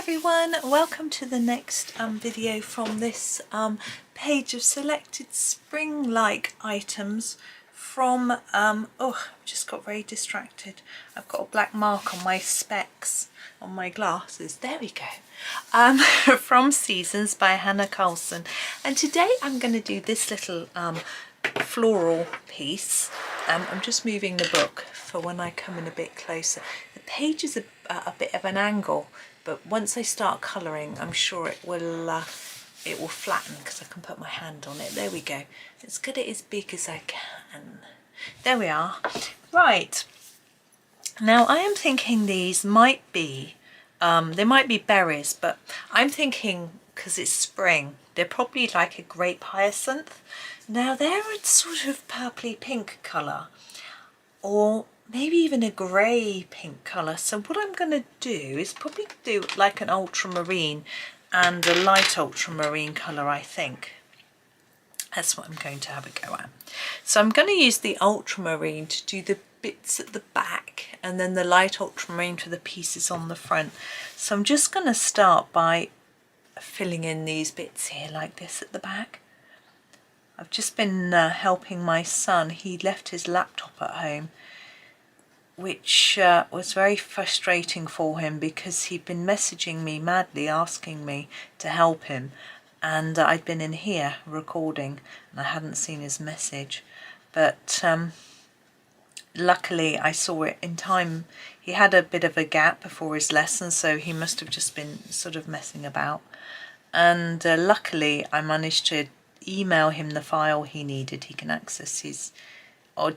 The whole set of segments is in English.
everyone, welcome to the next video from this page of selected spring-like items from, oh, I've just got very distracted. I've got a black mark on my specs, on my glasses. There we go. From Seasons by Hanna Karlzon. And today I'm going to do this little floral piece. I'm just moving the book for when I come in a bit closer. The page is a bit of an angle, but once I start colouring, I'm sure it will flatten because I can put my hand on it. There we go. Let's get it as big as I can. There we are. Right. Now I am thinking these might be, they might be berries, but I'm thinking because it's spring, they're probably like a grape hyacinth. Now they're a sort of purpley pink colour, or maybe even a grey pink colour. So what I'm going to do is probably do like an ultramarine and a light ultramarine colour, I think. That's what I'm going to have a go at. So I'm going to use the ultramarine to do the bits at the back and then the light ultramarine for the pieces on the front. So I'm just going to start by filling in these bits here like this at the back. I've just been helping my son. He left his laptop at home, which was very frustrating for him because he'd been messaging me madly asking me to help him, and I'd been in here recording and I hadn't seen his message, but luckily I saw it in time. He had a bit of a gap before his lesson, so he must have just been sort of messing about, and luckily I managed to email him the file he needed. He can access his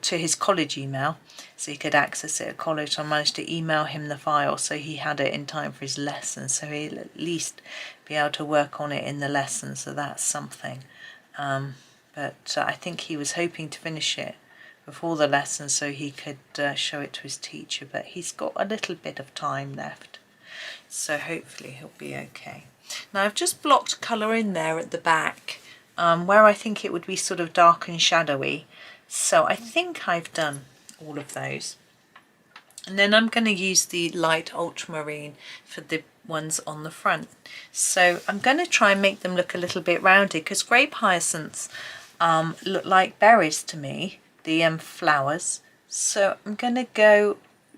to his college email, so he could access it at college. I managed to email him the file so he had it in time for his lesson, so he'll at least be able to work on it in the lesson, so that's something. But I think he was hoping to finish it before the lesson so he could show it to his teacher, but he's got a little bit of time left, so hopefully he'll be okay. Now I've just blocked colour in there at the back where I think it would be sort of dark and shadowy. So I think I've done all of those. And then I'm going to use the light ultramarine for the ones on the front. So I'm going to try and make them look a little bit rounded, because grape hyacinths look like berries to me, the flowers. So I'm going to go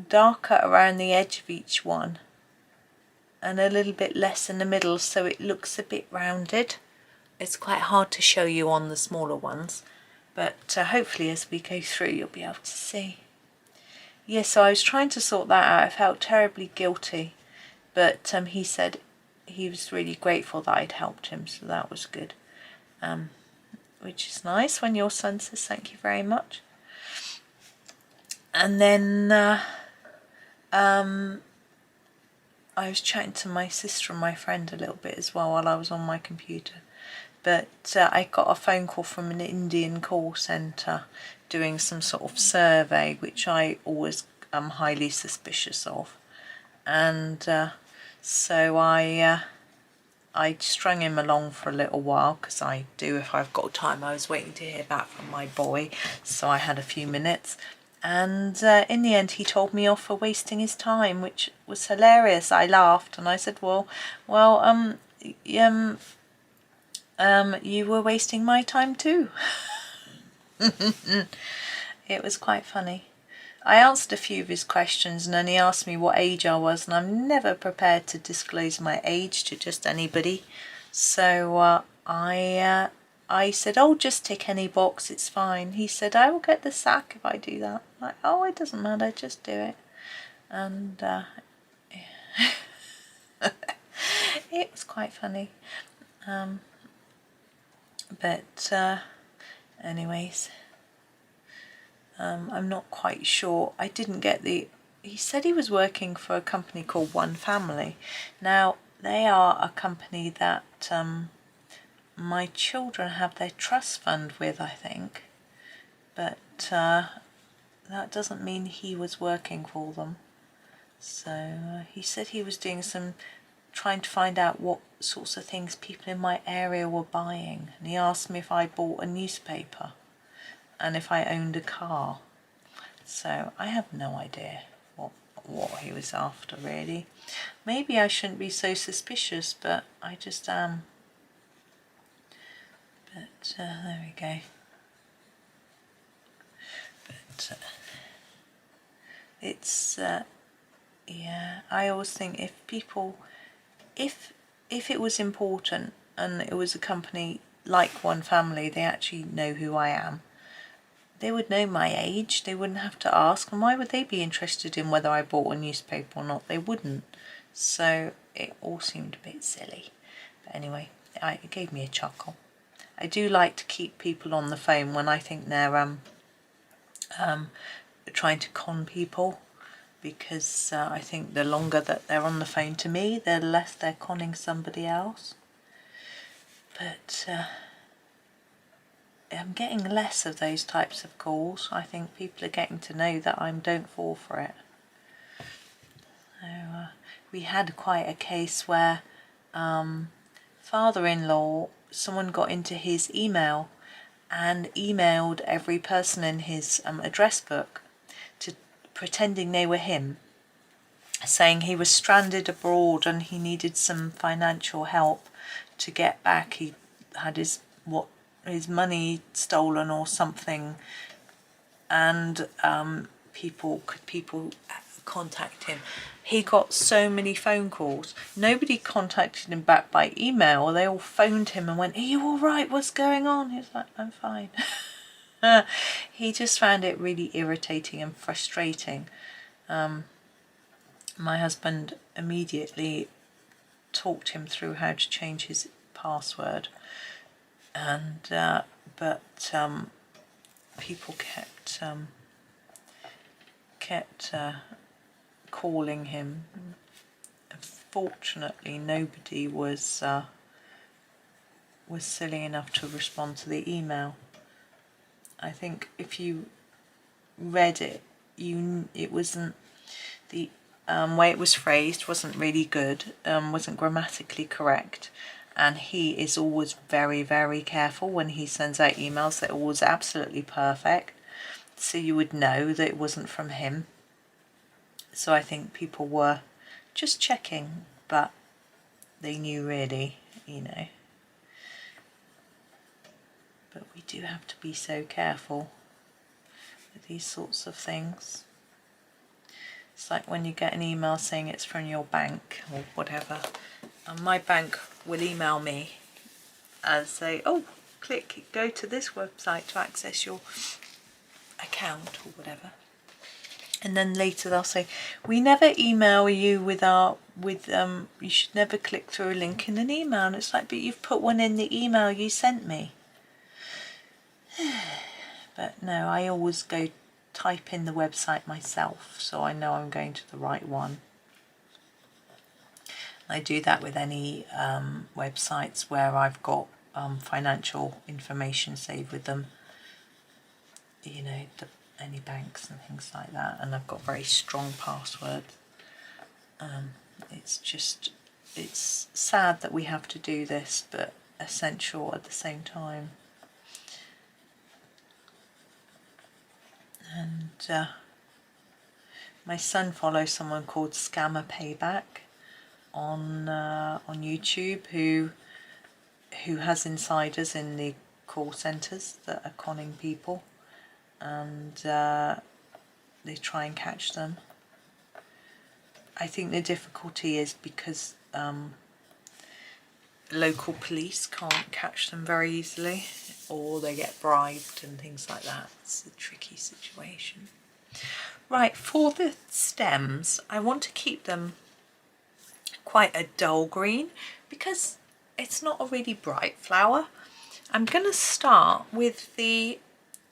darker around the edge of each one and a little bit less in the middle so it looks a bit rounded. It's quite hard to show you on the smaller ones, but hopefully as we go through you'll be able to see. Yeah, so I was trying to sort that out. I felt terribly guilty, but he said he was really grateful that I'd helped him, so that was good. Which is nice when your son says thank you very much. And then I was chatting to my sister and my friend a little bit as well while I was on my computer. But I got a phone call from an Indian call centre doing some sort of survey, which I always am highly suspicious of. And so I strung him along for a little while, because I do if I've got time. I was waiting to hear back from my boy, so I had a few minutes. And in the end he told me off for wasting his time, which was hilarious. I laughed and I said, you were wasting my time too. It was quite funny. I answered a few of his questions, and then he asked me what age I was, and I'm never prepared to disclose my age to just anybody. So I said, oh, just tick any box, it's fine. He said, I will get the sack if I do that. I'm like, oh, it doesn't matter, just do it. And it was quite funny. But anyways, I'm not quite sure. I didn't get he said he was working for a company called One Family. Now they are a company that my children have their trust fund with, I think, but that doesn't mean he was working for them. So he said he was doing trying to find out what sorts of things people in my area were buying, and he asked me if I bought a newspaper and if I owned a car. So I have no idea what he was after, really. Maybe I shouldn't be so suspicious, but I just am. But there we go. But it's yeah, I always think if people, if it was important and it was a company like One Family, they actually know who I am, they would know my age, they wouldn't have to ask, and why would they be interested in whether I bought a newspaper or not? They wouldn't. So it all seemed a bit silly, but anyway, it gave me a chuckle. I do like to keep people on the phone when I think they're trying to con people, because I think the longer that they're on the phone to me, the less they're conning somebody else. But I'm getting less of those types of calls. I think people are getting to know that I don't fall for it. So we had quite a case where father-in-law, someone got into his email and emailed every person in his address book, pretending they were him, saying he was stranded abroad and he needed some financial help to get back. He had his money stolen or something, and people contact him. He got so many phone calls. Nobody contacted him back by email. They all phoned him and went, "Are you all right? What's going on?" He was like, "I'm fine." He just found it really irritating and frustrating. My husband immediately talked him through how to change his password, and but people kept calling him. Fortunately, nobody was silly enough to respond to the email. I think if you read it, it wasn't, the way it was phrased wasn't really good, wasn't grammatically correct, and he is always very, very careful when he sends out emails. They're always absolutely perfect, so you would know that it wasn't from him. So I think people were just checking, but they knew, really, you know. But we do have to be so careful with these sorts of things. It's like when you get an email saying it's from your bank or whatever, and my bank will email me and say, "Oh, go to this website to access your account," or whatever. And then later they'll say, "We never email you you should never click through a link in an email." And it's like, "But you've put one in the email you sent me." But no, I always go type in the website myself, so I know I'm going to the right one. I do that with any websites where I've got financial information saved with them, you know, any banks and things like that, and I've got very strong passwords. It's sad that we have to do this, but essential at the same time. And my son follows someone called Scammer Payback on YouTube, who has insiders in the call centres that are conning people, and they try and catch them. I think the difficulty is because local police can't catch them very easily, or they get bribed and things like that. It's a tricky situation. Right, for the stems, I want to keep them quite a dull green because it's not a really bright flower. I'm going to start with the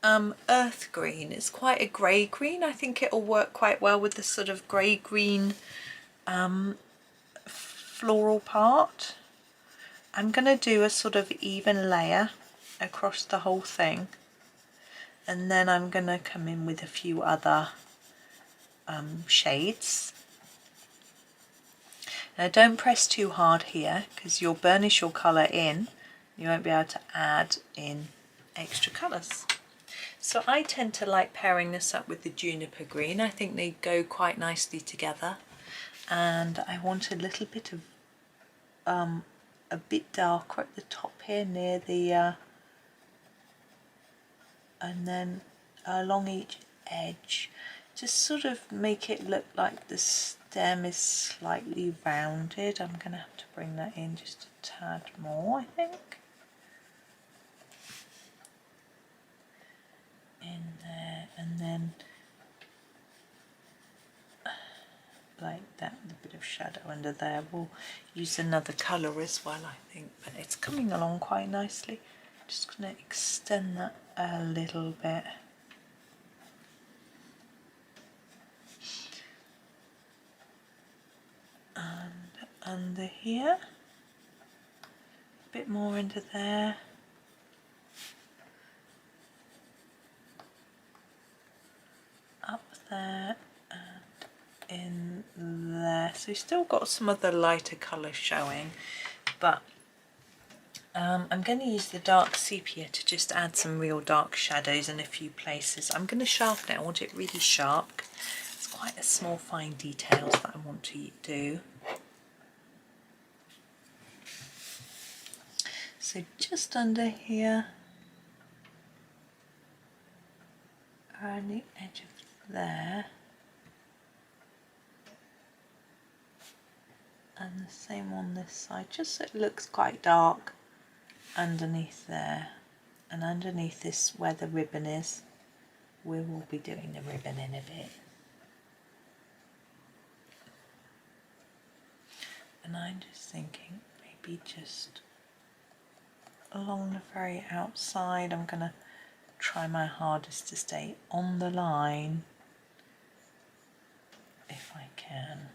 earth green. It's quite a grey green. I think it'll work quite well with the sort of grey green floral part. I'm going to do a sort of even layer across the whole thing, and then I'm going to come in with a few other shades. Now don't press too hard here because you'll burnish your colour in. You won't be able to add in extra colours. So I tend to like pairing this up with the juniper green. I think they go quite nicely together. And I want a little bit of a bit darker at the top here near the and then along each edge, just sort of make it look like the stem is slightly rounded. I'm going to have to bring that in just a tad more, I think. In there, and then like that, a bit of shadow under there. We'll use another colour as well, I think, but it's coming along quite nicely. Just going to extend that a little bit. And under here, a bit more into there. Up there and in there. So we've still got some other lighter colours showing, but I'm going to use the dark sepia to just add some real dark shadows in a few places. I'm going to sharpen it. I want it really sharp. It's quite a small fine details that I want to do. So just under here, around the edge of there, and the same on this side, just so it looks quite dark underneath there. And underneath this, where the ribbon is, we will be doing the ribbon in a bit. And I'm just thinking maybe just along the very outside, I'm going to try my hardest to stay on the line if I can.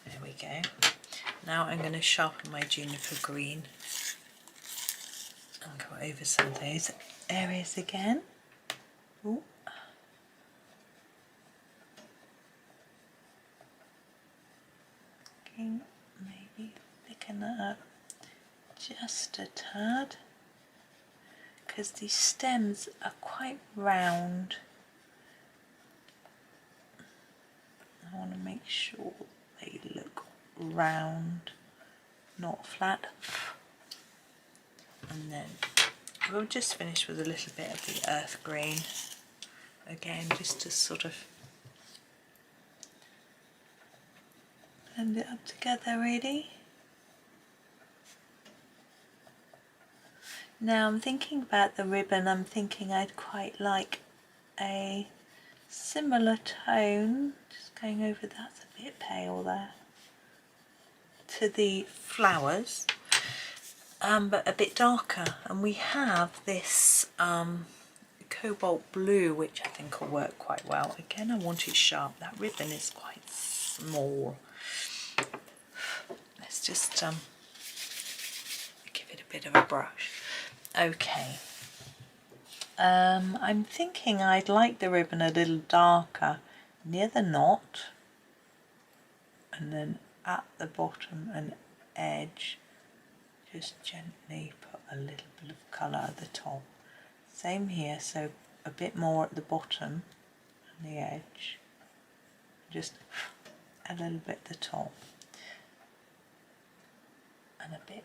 There we go. Now I'm going to sharpen my juniper green and go over some of those areas again. Ooh. Okay, maybe thicken that up just a tad, because these stems are quite round. I want to make sure they look round, not flat. And then we'll just finish with a little bit of the earth green again, just to sort of blend it up together really. Now I'm thinking about the ribbon. I'm thinking I'd quite like a similar tone, just going over, that's a bit pale there, to the flowers, but a bit darker. And we have this cobalt blue, which I think will work quite well. Again, I want it sharp. That ribbon is quite small. Let's just give it a bit of a brush. Okay. I'm thinking I'd like the ribbon a little darker near the knot, and then at the bottom and edge just gently put a little bit of colour at the top. Same here, so a bit more at the bottom and the edge, just a little bit at the top, and a bit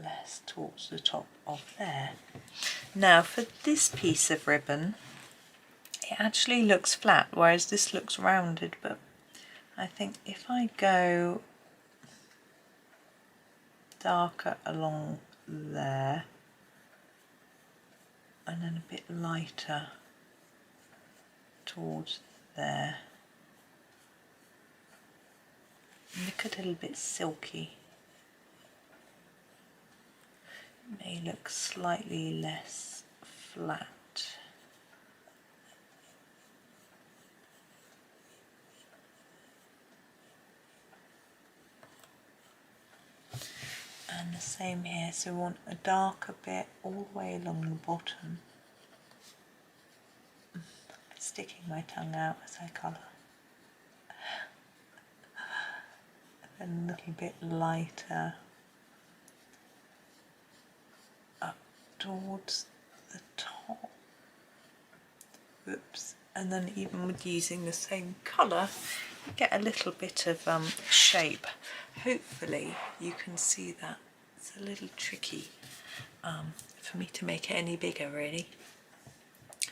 less towards the top of there. Now for this piece of ribbon, it actually looks flat, whereas this looks rounded, but I think if I go darker along there and then a bit lighter towards there, look a little bit silky. It may look slightly less flat. And the same here, so we want a darker bit all the way along the bottom. Sticking my tongue out as I colour. And a little bit lighter up towards the top. Whoops. And then even with using the same colour, you get a little bit of shape. Hopefully you can see that. It's a little tricky for me to make it any bigger really.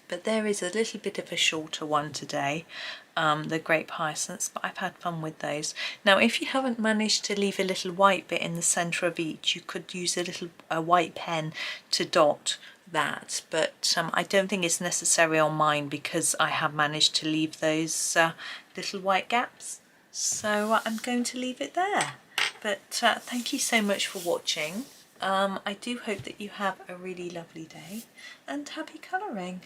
But there is a little bit of a shorter one today, the Grape Hyacinths, but I've had fun with those. Now if you haven't managed to leave a little white bit in the centre of each, you could use a white pen to dot that, but I don't think it's necessary on mine because I have managed to leave those little white gaps. So I'm going to leave it there. But thank you so much for watching. I do hope that you have a really lovely day and happy colouring.